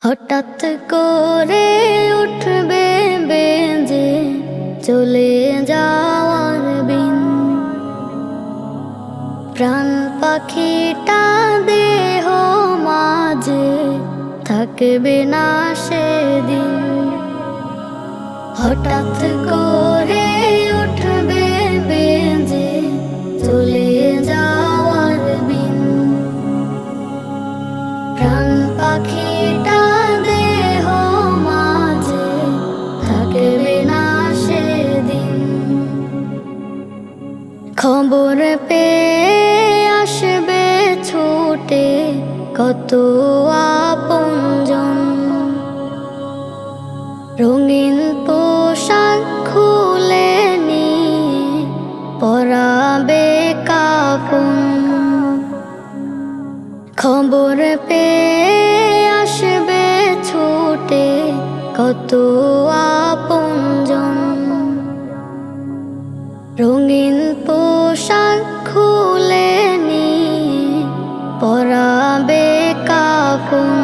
হঠাৎ করে উঠবে বেজে চলে যাওয়ার বিন, প্রাণ পাখিটা দেহ মাঝে থাকবে না সেদিন। হঠাৎ করে উঠবে বেজে চলে যাওয়ার বিন, প্রাণ পাখিটা দেহ মাঝে থাকবে না সেদিন। খবর পেয়ে আসবে ছুটে কত আপনজন, রঙিন পোশাক খুলে নিয়ে পরাবে কাফন। খবর পেয়ে আসবে ছুটে কত আপনজন, রঙিন পোশাক খুলে নিয়ে পরাবে কাফন।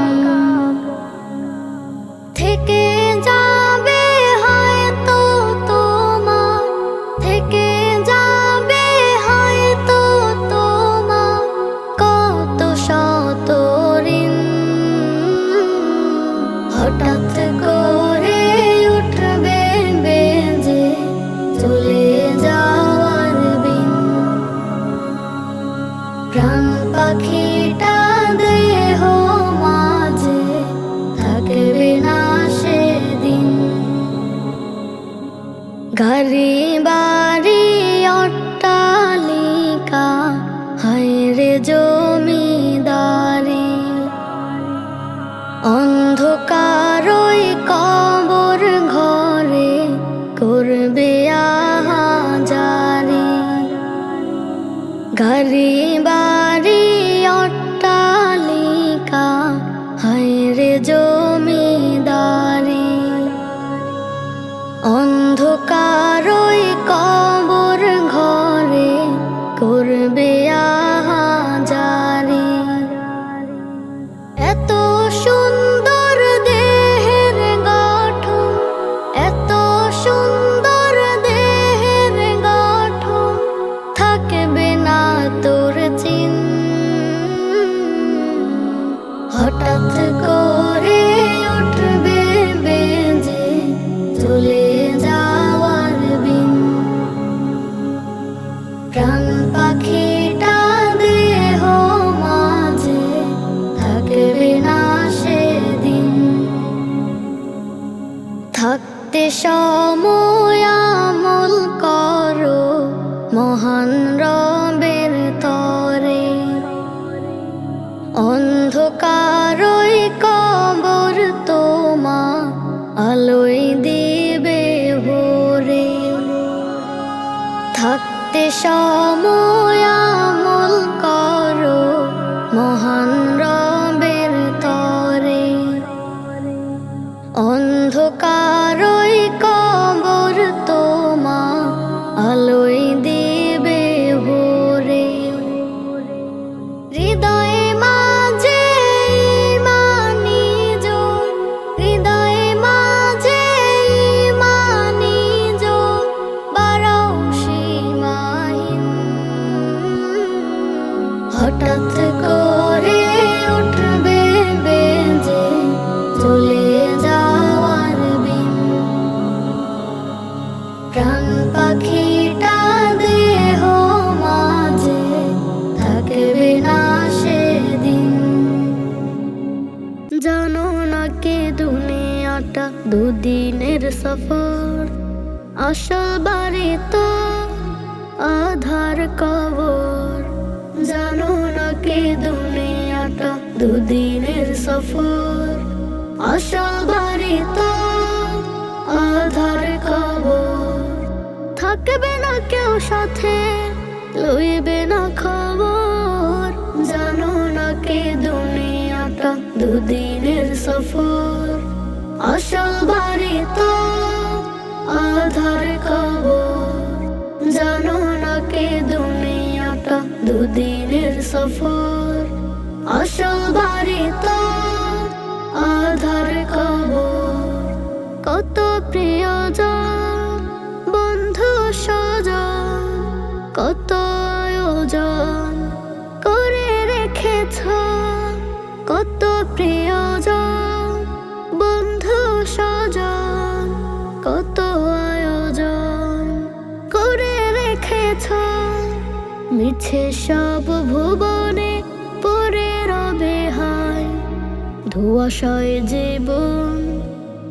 থেকে যাবে হয়তো তোমার, থেকে যাবে হয়তো তোমার কত শত ঋণ। হঠাৎ করে উঠবে বেজে চলে যাওয়ার বিন, প্রাণ পাখিটা দেহ মাঝে থাকবে না সেদিন। গাড়ি বাড়ি অট্টালিকা হায়রে জমিদারি, অন্ধকারই কবর ঘরে করবে আহাজারি। গাড়ি বাড়ি অট্টালিকা হায়রে জমিদারি, অন্ধকারই কবর ঘরে করবে আহাজারি। এত সুন্দর দেহের গঠন, এত সুন্দর দেহের গঠন থাকবে না তোর চিন। হঠাৎ করে উঠবে বেজে চলে যাওয়ার বিন, প্রাণ পাখিটা দেহ মাঝে থাকবে না সেদিন। থাকতে সময় আমল করো মহান রবের তরে, অন্ধকারই কবর তোমা আলোয় দিবে ভোরে। থাকতে সময় আমল করো মহান রবের তরে, অন্ধকারই কবর তোমা আলোয় দিবে ভোরে। হৃদয়ে মাঝে ইমানি জোর, হৃদয়ে মাঝে ইমানি জোর বাড়াও সীমাহীন। হঠাৎ করে উঠবে বেজে চলে যাওয়ার বিন, প্রাণ পাখিটা দেহ মাঝে থাকবে না সেদিন। জানো না কে দুনিয়াটা দুদিনের সফর, আসল বাড়ি তো আধার কবর। জানো না কে দুনিয়াটা দুদিনের সফর, আসল বাড়ি তো আধার কবর। থাকবে না কেউ সাথে, লইবে না খবর। জানো না কে দুনিয়াটা দুদিনের সফর, আসল বাড়ি তো আধার কবর। জানো না কে দুনিয়াটা দুদিনের সফর, আসল বাড়ি তো আধার। কত আয়োজন করে রেখেছ, কত প্রিয়জন বন্ধু স্বজন, কত আয়োজন করে রেখেছ। মিছে সব ভুবনে পড়ে রবে হায়, ধোঁয়াশায় জীবন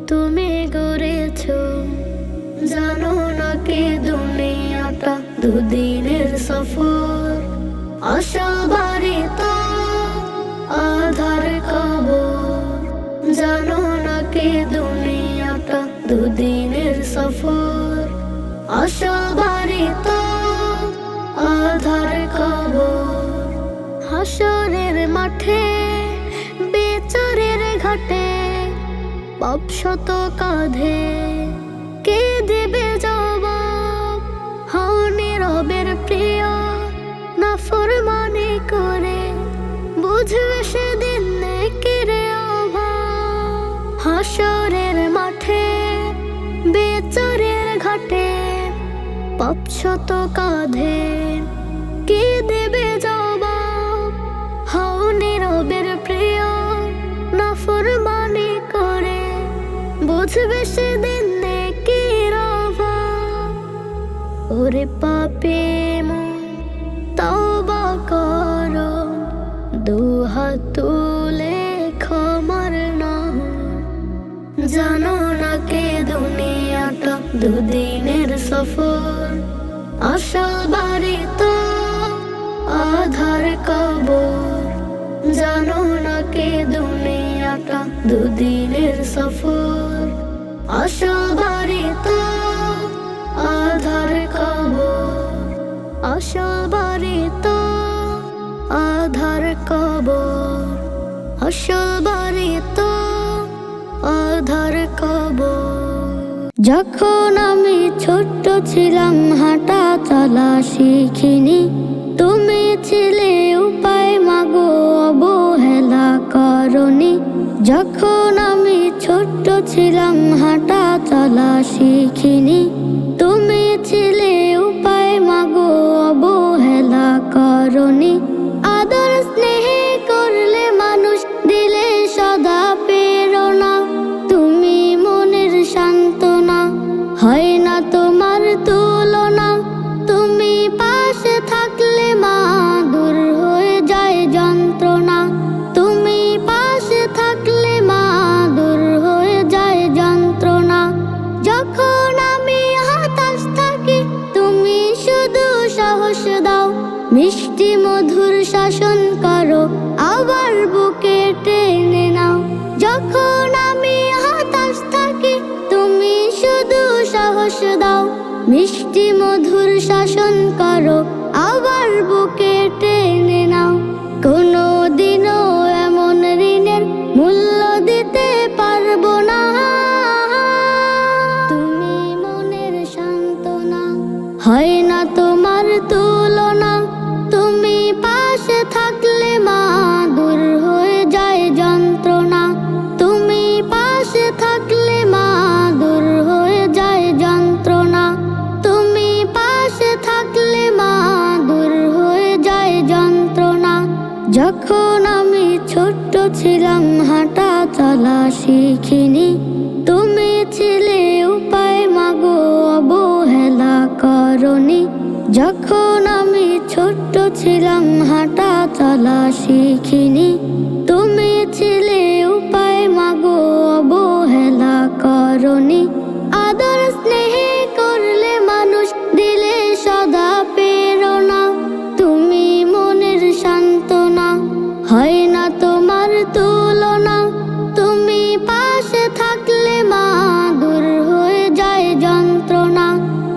তুমি গড়েছ। জানো না কি দুনিয়াটা দুদিনের সফর, আসল বাড়ি তো আধার কবর। জানো না কি দুনিয়াটা দুদিনের সফর, আসল বাড়ি তো আধার কবর। হাসরের মাঠে বেচারের ঘাটে পাপ শত কাঁধে, কে দেবে জবাব? হও নীরবের প্রিয় নাফরমানি করে, বুঝবে সেদিন নেকিরে অভাব। হাসরের মাঠে বেচারের ঘাটে পাপ শত কাঁধে, কে দেবে জবাব? হও নীরবের প্রিয় নাফরমানি করে, বুঝবে সেদিন নেকির অভাব। ওরে পাপী মন তওবা করো, দুহাত তুলে ক্ষমার নাও। জানো না কে দুনিয়াটা দুদিনের সফর, আসল বাড়ি তো আধার কবর। জানো না কে দুনিয়াটা দুদিনের সফর, আসল বাড়ি তো আধার কবর। আসল বাড়ি তো আধার কবর, আসল বাড়ি তো আধার কবর। যখন আমি ছোট্ট ছিলাম হাঁটা চলা শিখিনি, তুমি ছিলে উপায় মাগো অবহেলা করনি। যখন আমি ছোট্ট ছিলাম হাঁটা চলা শিখিনি, তুমি ছিলে উপায় মাগো অবহেলা করনি। আদর স্নেহে করলে মানুষ দিলে সদা প্রেরণা, তুমি মনের সান্ত্বনা, হয় না তোমার তুলনা। তুমি পাশে থাকলে মা দূর হয়ে যায় যন্ত্রণা, তুমি পাশে থাকলে মা দূর হয়ে যায় যন্ত্রণা। যখন আমি হতাশ থাকি তুমি শুধু সাহস দাও, মিষ্টি মধুর শাসন করো আবার বুকে টেনে নাও। যখন আমি হতাশ থাকি তুমি শুধু সাহস দাও, মিষ্টি মধুর শাসন করো আবার বুকে টেনে নাও। কোনো দিনও এমন ঋণের মূল্য দিতে পারবো না, তুমি মনের সান্ত্বনা, হয় না তোমার তুলনা। তুমি পাশে থাকলে মা দূর হয়ে যায় যন্ত্রণা, তুমি পাশে থাকলে মা দূর হয়ে যায় যন্ত্রণা, তুমি পাশে থাকলে মা দূর হয়ে যায় যন্ত্রণা। যখন আমি ছোট্ট ছিলাম হাঁটা চলা শিখিনি, তুমি ছিলে উপায় মাগো অবহেলা করনি। যখন আমি ছোট্ট ছিলাম হাঁটা চলা শিখিনি, তুমি ছিলে উপায় মাগো অবহেলা করনি। আদর স্নেহে করলে মানুষ দিলে সদা প্রেরণা, তুমি মনের সান্ত্বনা, হয় না তোমার তুলনা। তুমি পাশে থাকলে মা দূর হয়ে যায় যন্ত্রণা,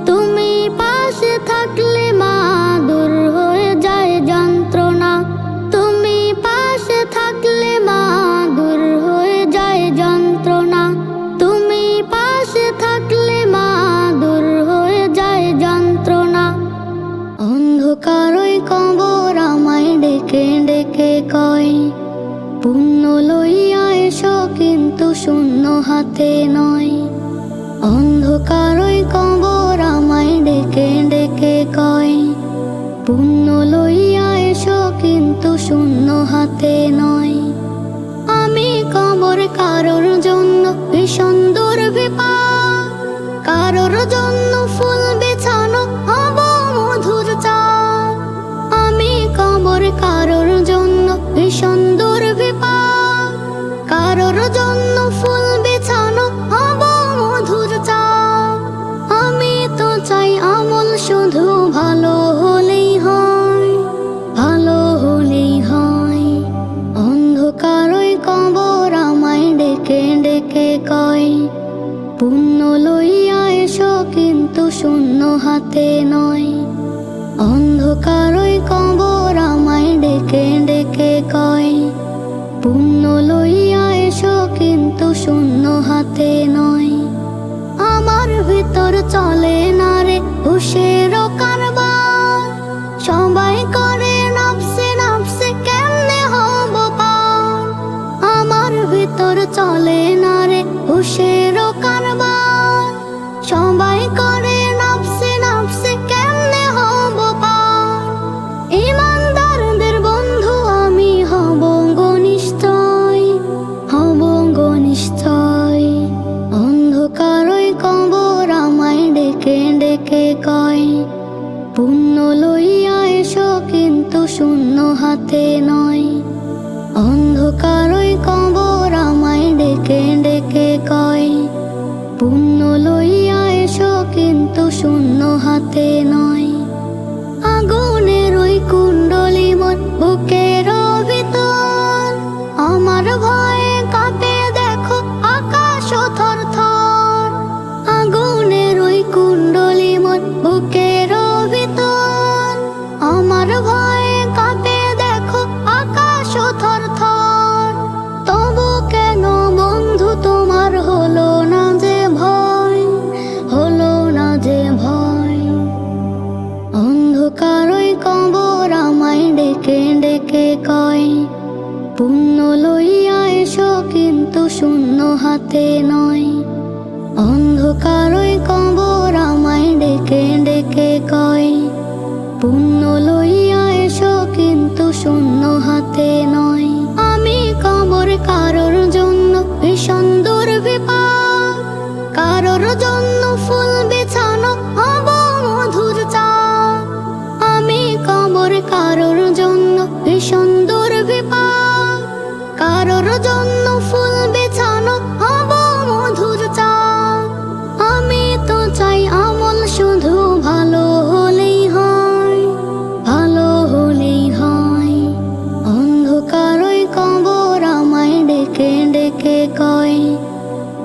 তুমি পাশে থাকলে মা দূর হয়ে যায় যন্ত্রণা, তুমি পাশে থাকলে মা দূর হয়ে যায় যন্ত্রণা, তুমি পাশে থাকলে মা দূর হয়ে যায় যন্ত্রণা। অন্ধকারই কবর আমায় ডেকে ডেকে কয়, পুণ্য লইয়া এসো কিন্তু শূন্য হাতে নয়। অন্ধকারই কবর আমায় ডেকে ডেকে কয়, শূন্য হাতে নয়। আমি কবর কারোর জন্য ভীষণ দুর্বিপাক, কারোর জন্য ফুল বিছানো হব মধুর চাক। আমি কবর কারোর জন্য ভীষণ দুর্বিপাক, কারোর জন্য ফুল বিছানো হব মধুর চাক। আমি তো চাই আমল শুধু ভালো হলেই হয়, ভালো হলেই হয়। অন্ধকারই কবর আমায় ডেকে ডেকে কয়, পুণ্য লইয়া এসো কিন্তু শূন্য হাতে নয়। অন্ধকারই কবর আমায় ডেকে ডেকে কয়, পুণ্য লইয়া এসো কিন্তু শূন্য হাতে নয়। আমার ভিতর চলে না রে হুশের কারবার, সবাই করে নফসে নফসে কেমনে হব পার। আমার ভিতর চলে না রে হুশের কারবার, সবাই করে নফসে নফসে কেমনে হব পার। ইমানদারদের বন্ধু আমি হব গনিষ্ঠই, হব গনিষ্ঠই। অন্ধকারই কবর আমায় ডেকে ডেকে কয়, পুণ্য লইয়া এসো কিন্তু শূন্য হাতে নয়। অন্ধকারই কবর আমায় ডেকে ডেকে কয়, পুণ্য লইয়া এসো কিন্তু শূন্য হাতে নয়। আগুনের ওই কুণ্ডলী মন বুকের ভিতর, আমার ভয়ে কাঁপে দেখো আকাশ থর থর। আগুনের ওই কুণ্ডলী মন বুকের ভিতর, আমার ভয়ে কাঁপে দেখো আকাশ থর থর। তবু কেন বন্ধু তোমার হলো না যে ভয়, হলো না যে ভয়। অন্ধকারই কবর আমায় ডেকে ডেকে কয়, পুণ্য লইয়া এসো কিন্তু শূন্য হাতে নয়। অন্ধকারই কবর আমায় ডেকে ডেকে কয়, পুণ্য লইয়া এসো কিন্তু শূন্য হাতে নয়। আমি কবর কারোর জন্য ভীষণ দুর্বিপাক, কারোর জন্য ফুল বিছানো হব মধুর চাক। আমি কবর কারোর জন্য ভীষণ দুর্বিপাক, কারোর জন্য ফুল বিছানো হব মধুর চাক। আমি তো চাই আমল শুধু ভালো হলেই হয়, ভালো হলেই হয়। অন্ধকারই কবর আমায় ডেকে ডেকে কয়,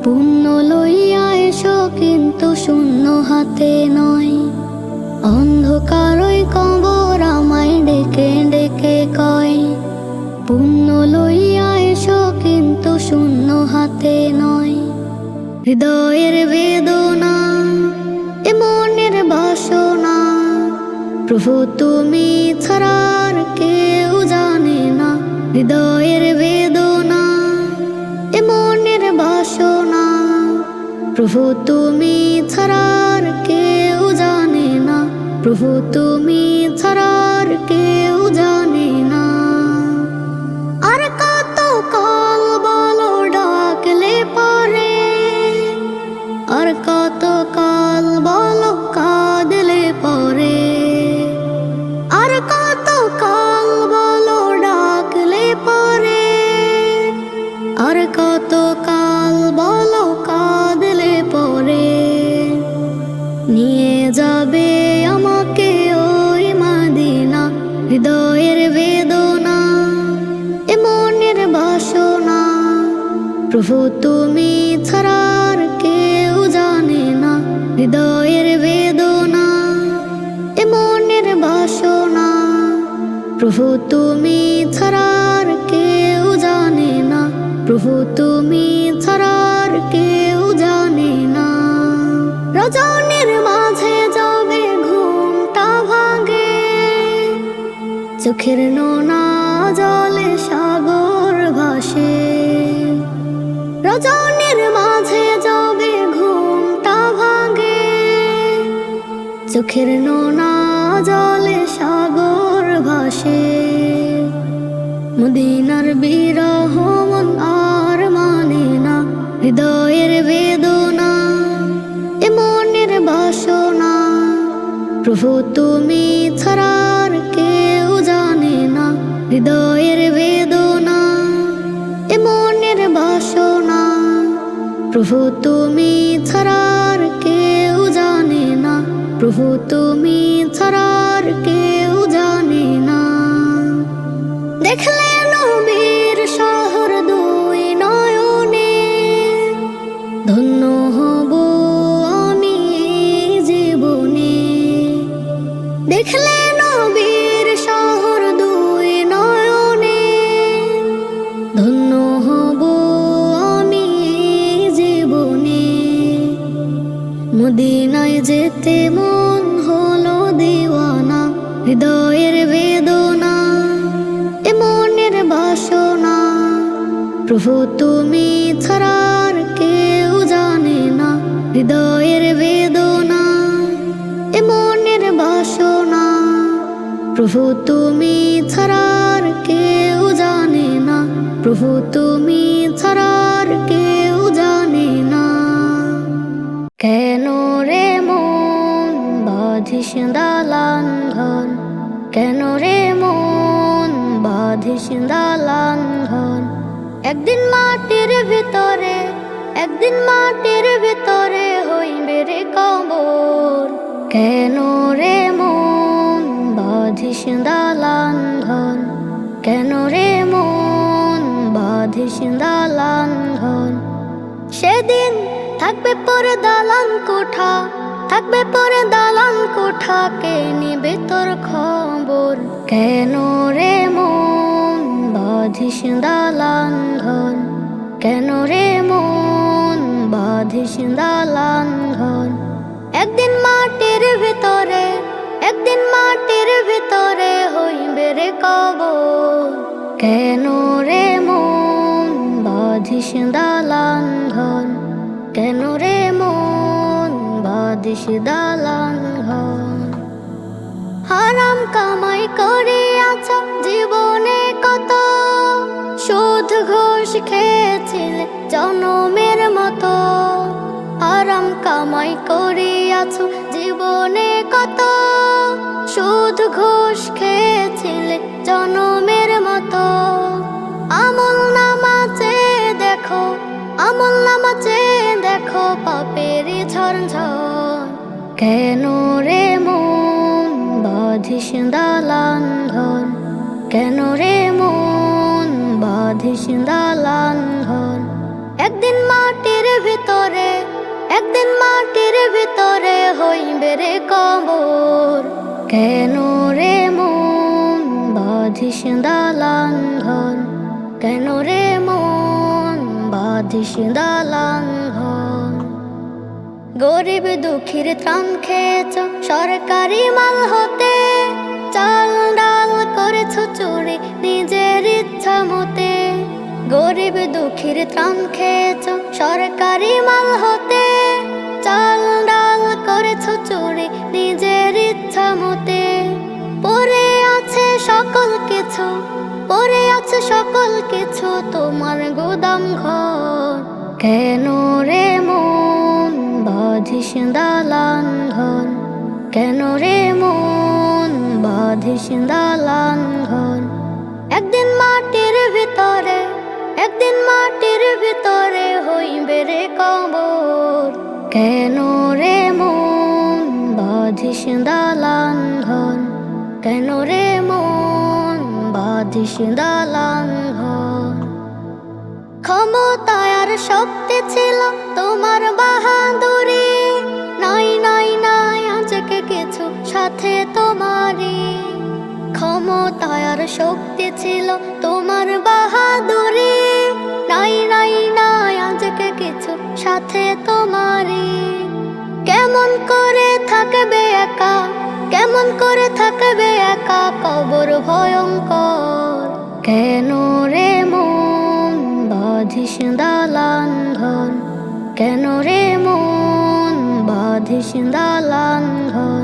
পুণ্য লইয়া এসো কিন্তু শূন্য হাতে নয়। অন্ধকারই কবর আমায় ডেকে ডেকে কয়, পুণ্য লইয়া এসো কিন্তু শূন্য হাতে নয়। হৃদয়ের বেদনা এ মনের বাসনা, প্রভু তুমি ছাড়ার কেউ জানে না। হৃদয়ের বেদনা এ মনের বাসনা, প্রভু তুমি ছাড়ার কেউ জানে না। প্রভু তুমি ছাড়ার কেউ জানে না। আর কত কাল বলো ডাকলে পরে, আর কত কাল বলো কাঁদলে পরে। আর কত কাল বলো ডাকলে পরে, আর কত কাল বলো কাঁদলে পরে। নিয়ে যাবে আমাকে ওই মাদিনা, হৃদয়ের বেদনা এ মনের বাসনা, প্রভু তুমি ছাড়ার কেউ জানে না। হৃদয়ের বেদনা এ মনের বাসনা, প্রভু তুমি ছাড়ার কেউ জানে না। প্রভু তুমি ছাড়ার কেউ জানে না। রজনীর মাঝে যাবে ঘুমটা ভাঙে, চোখের নোনা জলে সাগর ভাসে। রজনীর মাঝে যাবে ঘুমটা ভাঙে, চোখের নোনা জলে সাগর ভাসে। মদিনার বিরহ মন আর মানে না, হৃদয়ের বেদনা এ মনের বাসনা। প্রভু তুমি ছাড়া আর কেউ জানে না, হৃদয়ের বেদনা এ মনের বাসনা। প্রভু তুমি ছাড়া আর কেউ জানে না, প্রভু তুমি ছাড়া আর কেউ জানে না। দেখলে নবীর শহর দুই নয়নে, ধন্য হব আমি এই জীবনে। দেখলে নবীর শহর দুই নয়নে, ধন্য হব আমি এই জীবনে। মদিনায় যেতে মন হলো দিওয়ানা, হৃদয়ের বেদনা এ মনের বাসনা। প্রভু তুমি ছাড়া আর কেউ জানে না, হৃদয়ের বেদনা এ মনের বাসনা। প্রভু তুমি ছাড়া আর কেউ জানে না, প্রভু তুমি ছাড়া আর কেউ জানে না। কেন রে মন বাঁধিস দালান ঘর, কেন রে মন বাঁধিস দালান ঘর। একদিন মাটির ভিতরে, একদিন মাটির ভিতরে হইবে রে কবর। কেন রে মন বাঁধিস দালান ঘর, কেন রে মন বাঁধিস দালান ঘর। সেদিন থাকবে পরে দালান কোঠা, থাকবে পরে দালান কোঠা, কে নিবে তোর খবর। কেন রে মন বাঁধিস দালান ঘর, কেন রে মন বাঁধিস দালান ঘর। একদিন মাটির ভিতরে, একদিন মাটির ভিতরে হইবে রে কবর। কেন রে মন বাঁধিস দালান ঘর, কেন রে মন বাঁধিস দালান ঘর। হারাম কামাই করিয়াছ জীবনে কত, সুদ ঘুষ খেয়েছিলে জনমের মতো। হারাম কামাই করিয়াছ জীবনে কত, সুদ ঘুষ খেয়েছিলে জনমের মতো। আমল নামাজে দেখো, আমল নামাজে দেখো পাপেরই ঝরঝর। কেন রে মন বাঁধিস দালান ঘর, কেন রে মন বাঁধিস দালান ঘর। একদিন মাটির ভিতরে, একদিন মাটির ভিতরে হইবে রে কবর। কেন রে মন বাঁধিস দালান ঘর, কেন রে মন বাঁধিস দালান ঘর। গরিব দুঃখীর ত্রাণ খেয়েছ সরকারি মাল হতে, চাল ডাল করেছ চুরি নিজের ইচ্ছা মতে। গরিব দুঃখীর ত্রাণ খেয়েছ সরকারি মাল হতে, চাল ডাল করেছ চুরি নিজের ইচ্ছা মতে। পড়ে আছে সকল কিছু, পড়ে আছে সকল কিছু তোমার গোদাম ঘর। কেন রে মন বাঁধিস দালান ঘর, কেন রে মন বাঁধিস দালান ঘর। একদিন মাটির ভিতরে, একদিন মাটির ভিতরে হইবে রে কবর। কেন রে মন বাঁধিস দালান ঘর, কেন রে মন বাঁধিস দালান ঘর। ক্ষমতায় আর শক্তি ছিল তোমার বাহাদুরি, নাই নাই নাই আজকে কিছু সাথে তোমারই। ক্ষমতায় আর শক্তি ছিল তোমার বাহাদুরি, নাই নাই নাই আজকে কিছু সাথে তোমারই। কেমন করে থাকবে একা, কেমন করে থাকবে একা কবর ভয়ঙ্কর। কেন রে মন বাঁধিস দালান ঘর, কেন রে মন বাঁধিস দালান ঘর।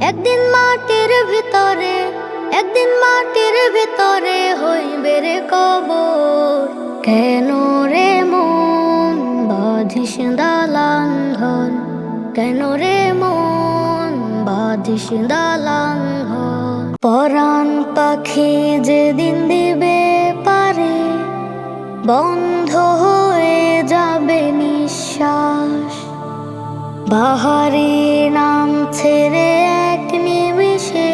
একদিন মাটির ভিতরে, একদিন মাটির ভিতরে হইবে রে কবর। কেন রে মন বাঁধিস দালান ঘর, কেন রে মন বাঁধিস দালান ঘর। পরাণ পাখি যেদিন দিবে পারে, বন্ধ হয়ে যাবে নিঃশ্বাস। বাহারি নাম ছেড়ে এক নিমিষে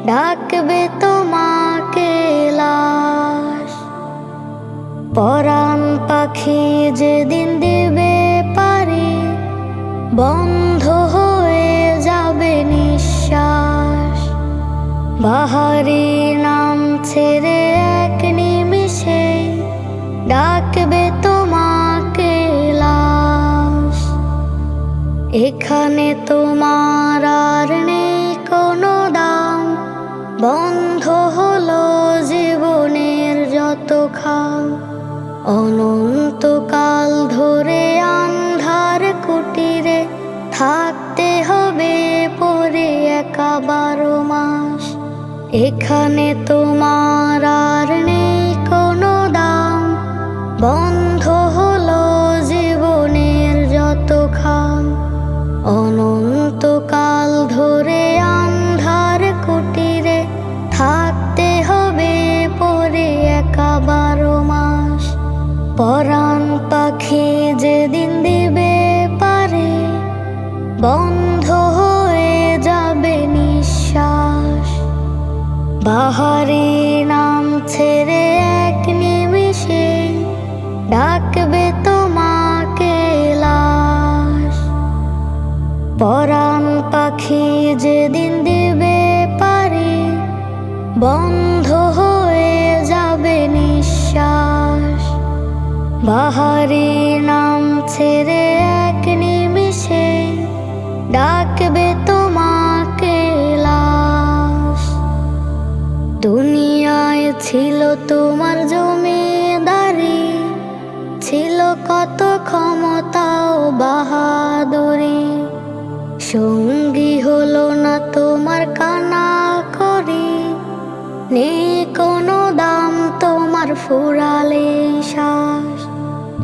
ডাকবে তোমাকে লাশ। পরাণ পাখি যেদিন দিবে পারে, বন্ধ হয়ে যাবে নিঃশ্বাস। বাহারি নাম ছেড়ে এক নিমিষে ডাকবে তোমাকে লাশ। এখানে তোমার আর নেই কোনো দাম, বন্ধ হলো জীবনের যত খাম। অনন্তকাল ধরে আন্ধার কুটিরে থাকতে হবে পরে একা 12 মাস। এখানে তোমার আর নেই কোনো দাম, বন্ধ হলো জীবনের যত খাম। অনন্তকাল ধরে আন্ধার কুটিরে থাকতে হবে পরে একা 12 মাস। পরাণ পাখি যেদিন দিবে পারে, বন্ধ হয়ে যাবে নিঃশ্বাস। বাহারি নাম ছেড়ে এক নিমিষে ডাকবে তোমাকে লাশ। পরাণ পাখি যেদিন দিবে পারে, বন্ধ হয়ে যাবে নিঃশ্বাস। বাহারি নাম ছেড়ে এক নিমিষে ডাকবে তোমাকে লাশ। দুনিয়ায় ছিল তোমার জমিদারি, ছিল কত ক্ষমতা ও বাহাদুরি। সঙ্গী হলো না তোমার কানা করি, নেই কোনো দাম তোমার ফুরালে শ্বাস।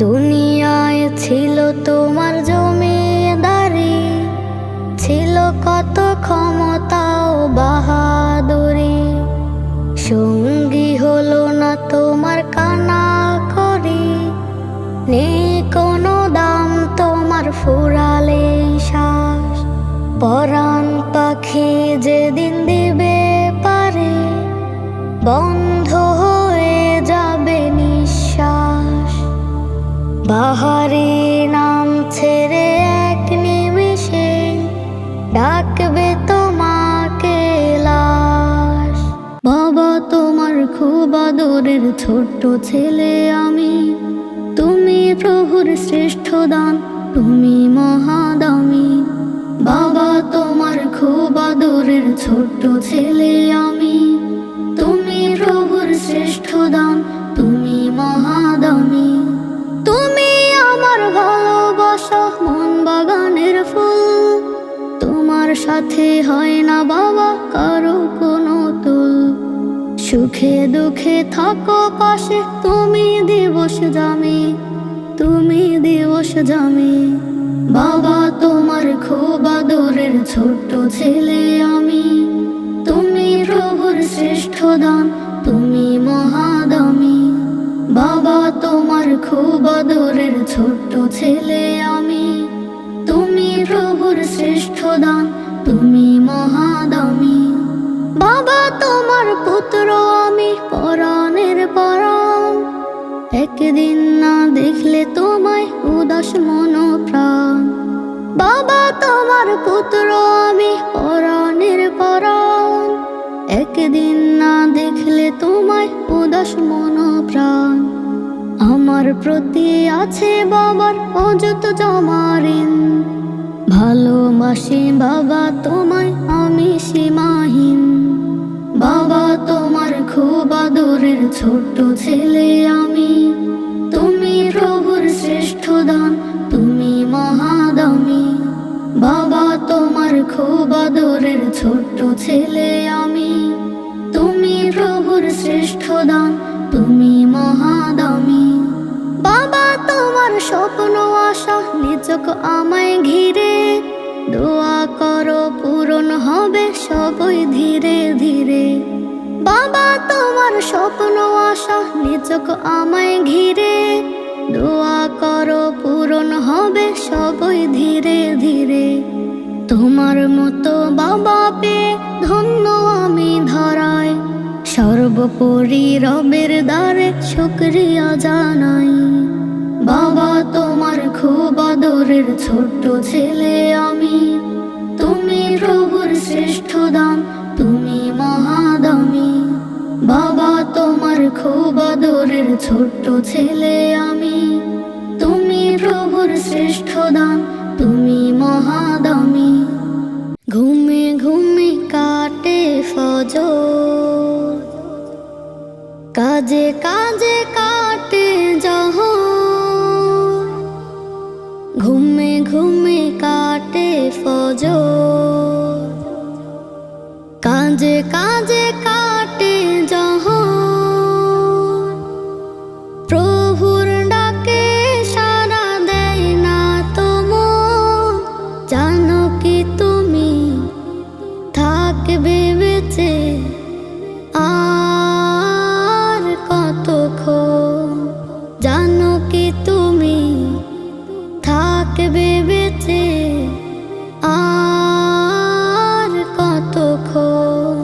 দুনিয়ায় ছিল তোমার জমিদারি, ছিল কত ক্ষমতা ও বাহাদুরি। সঙ্গী হলো না তোমার কানা করি, নেই কোনো দাম তোমার ফুরালে শ্বাস। পরাণ পাখি যেদিন দিবে পারে, বন্ধ হয়ে যাবে নিঃশ্বাস। বাহারি নাম ছেড়ে এক নিমিষে ডাকবে তোমাকে লাশ। বাবা তোমার খুব আদরের ছোট্ট ছেলে আমি, তুমি প্রভুর শ্রেষ্ঠ দান, তুমি মহাদামি। বাবা তোমার খুব আদরের ছোট্ট ছেলে আমি, তুমি প্রভুর শ্রেষ্ঠ দান, তুমি মহাদামি। তুমি আমার ভালোবাসা মন বাগানের ফুল, তোমার সাথে হয় না বাবা কারো কোনো তুল। সুখে দুঃখে থাকো পাশে, তুমি দিবস জামি, তুমি দিবস জামি। বাবা তোমার খুব আদরের ছোট্ট ছেলে আমি, তুমি প্রভুর শ্রেষ্ঠ দান, তুমি মহাদামি। বাবা তোমার খুব আদরের ছোট্ট ছেলে আমি, তুমি প্রভুর শ্রেষ্ঠ দান, তুমি মহাদামি। বাবা তোমার পুত্র আমি পরাণের পরাণ, একদিন না দেখলে তোমায় উদাস মন প্রাণ। বাবা তোমার পুত্র আমি পরাণের পরাণ, একদিন না দেখলে তোমায় উদাস মন প্রাণ। আমার প্রতি আছে বাবার অযুত জমা ঋণ, ভালোবাসি বাবা তোমায় আমি সীমাহীন। বাবা তোমার খুব আদরের ছোট্ট ছেলে আমি, তুমি প্রভুর শ্রেষ্ঠ দান, তুমি মহাদামি। বাবা তোমার খুব আদরের ছোট্ট ছেলে আমি, শ্রেষ্ঠ দান, তুমি মহাদামি। বাবা তোমার স্বপ্ন আশা নিচক আমায় ঘিরে, দোয়া করো পূরণ হবে সবই ধীরে ধীরে। বাবা তোমার স্বপ্ন আশা নিচক আমায় ঘিরে, দোয়া করো পূরণ হবে সবই ধীরে ধীরে। তোমার মতো বাবা পেয়ে ধন্য আমি ধরায়, সর্বোপরি রবের দ্বারে শুকরিয়া জানাই। বাবা তোমার খুব আদরের ছোট্ট ছেলে আমি, তুমি প্রভুর শ্রেষ্ঠ দান, তুমি মহাদামি। বাবা তোমার খুব আদরের ছোট্ট ছেলে আমি, তুমি প্রভুর শ্রেষ্ঠ দান, তুমি মহাদামি। ঘুমে ঘুমে কাটে ফজর, কাজে কাজে কাটে জহর। ঘুমে ঘুমে কাটে ফজর, কাজে কাজে কাটে জহর। প্রভুর ডাকে সাড়া দেয় না তো মন, জানো কি তুমি থাকবে বেঁচে আর কতক্ষণ। জানো কি তুমি থাকবে বেঁচে আর কতক্ষণ।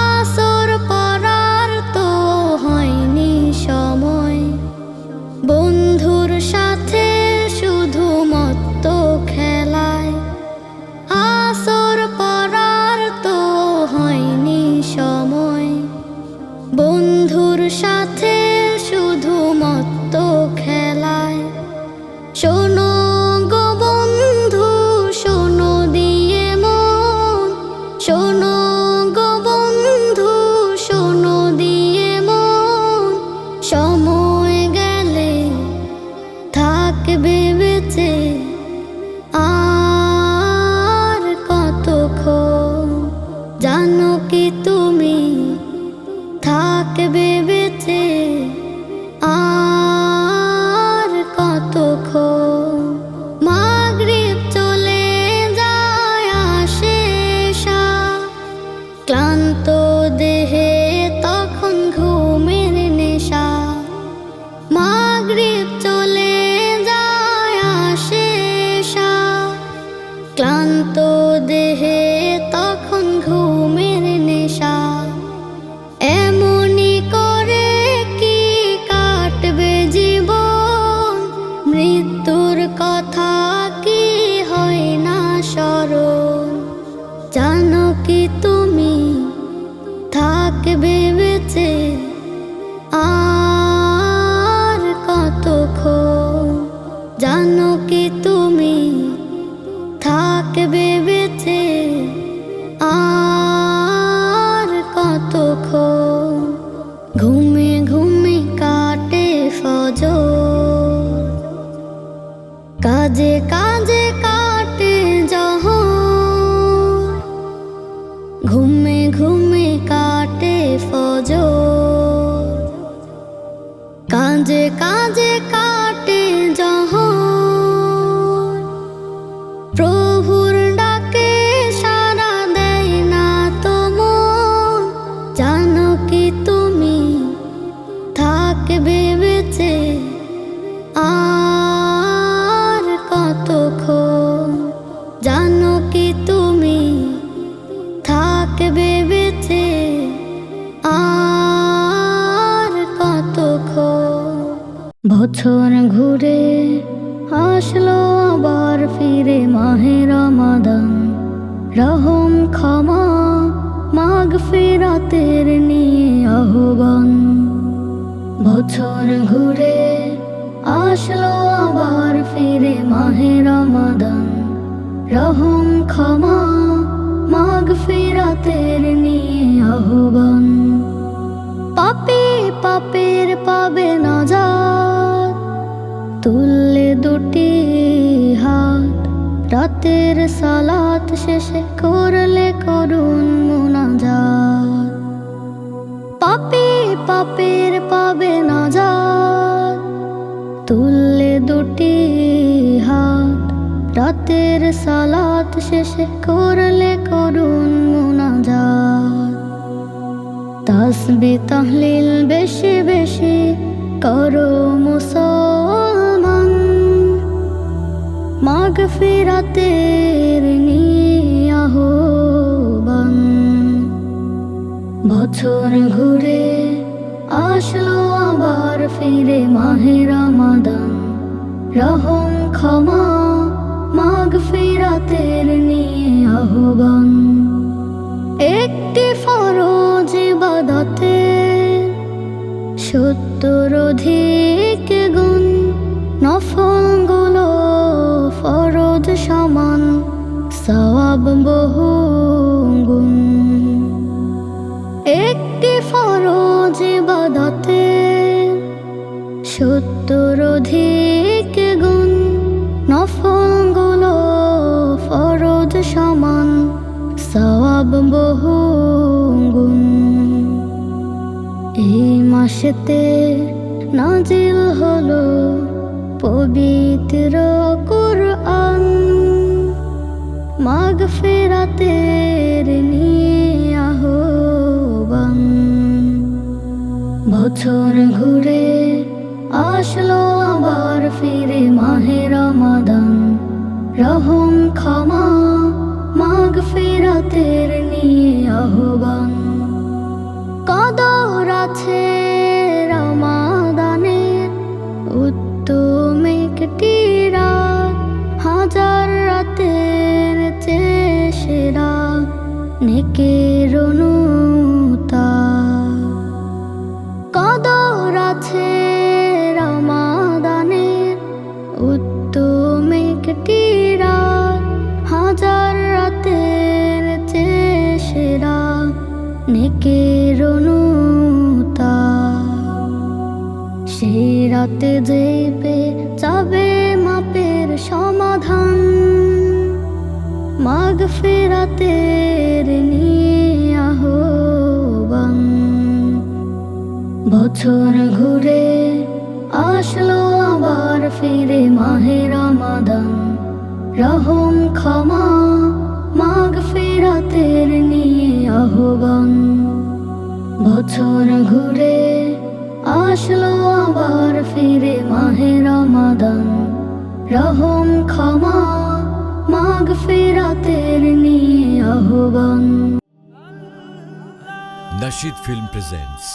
আসর পড়ার তো হয়নি সময়, বন্ধুর সাথে শুধু মত্ত খেলায়। আসর পড়ার তো হয়নি সময়, বন্ধুর সাথে শুধু মত্ত খেলায়। শোনো গো বন্ধু শোনো দিয়ে মন, শোনো গো বন্ধু শোনো দিয়ে মন। সময় গেলে থাকবে বেঁচে আর কতক্ষণ। জানো কি তুমি থাকবে বেঁচে আর কতক্ষণ। মাগরিব চলে যায় আসে এশা, ক্লান্ত দেহে তখন ঘুমের নেশা। মাগরিব চলে যায় আসে এশা, ক্লান্ত দেহে তখন ঘুমের নেশা। এমনি করে কি কাটবে জীবন, মৃত্যুর কথা কি হয় না স্মরণ। জানো কি তুমি থাকবে বেঁচে আর কতক্ষণ। জানো কি তুমি থাকবে বেঁচে আর কতক্ষণ। ঘুমে ঘুমে কাটে ফজর, কাজে কাজে কাটে জহর। ঘুমে ঘুমে কাটে ফজর, কাজে কাজে কাটে জহর। প্রভুর ডাকে সাড়া দেয় না তো মন, জানো কি তুমি থাকবে বেঁচে আর কতক্ষণ। জানো কি তুমি থাকবে বেঁচে আর কতক্ষণ। বছর ঘুরে আসলো আবার ফিরে মাহে রমাদান, রহম ক্ষমা মাগফিরাতের নিয়ে আহ্বান। বছর ঘুরে আসলো আবার ফিরে মাহে রমাদান, রহম ক্ষমা মাগফিরাতের নিয়ে আহ্বান। পাপী পাপের পাবে নাজাত, তুললে দুটি হাত। রাতের সালাত শেষে করলে করুণ মুনাজাত। পাপের পাবে না যাত, তুললে দুটি হাত রাতের সালাত শেষে করলে করুন মুনাজাত। তাসবিহ তাহলিল বেশি বেশি করো মুসলমান, মাগফিরাতের নিয়ে আহ্বান। বছর ঘুরে আসলো আবার ফিরে মাহে রমাদান, রহম ক্ষমা মাগফিরাতের নিয়ে আহ্বান। একটি ফরজ ইবাদতে 70 অধিক গুণ, নফলগুলো ফরজ সমান, সওয়াব বহু গুণ। একটি ফরজ ইবাদতে 70 অধিক গুণ, নফলগুলো ফরজ সমান, সওয়াব বহু গুণ। এই মাসেতে নাজিল হলো পবিত্র কুরআন, মাগফিরাতের নিয়ে আহ্বান। বছর ঘুরে আসলো আবার ফিরে মাহে রমাদান, রহম ক্ষমা মাগফিরাতের নিয়ে আহ্বান। কদর আছে রমাদানের উত্তম একটি রাত, হাজার রাতের চেয়ে সেরা নেকের অনুতাপ। কদর আছে রমাদানের উত্তম একটি রাত, হাজার রাতের চেয়ে সেরা নেকের অনুতাপ। সেই রাতে যেবে যাবে মাপের সমাধান, মাগফিরাতের নিয়ে আহ্বান। বছর ঘুরে আসলো আবার ফিরে মাহে রমাদান, রহম ক্ষমা মাগফিরাতের নিয়ে আহ্বান। বছর ঘুরে আসলো আবার ফিরে মাহে রমাদান, রহম ক্ষমা মাগফিরাতের নিয়ে আহ্বান। Nasheed Film presents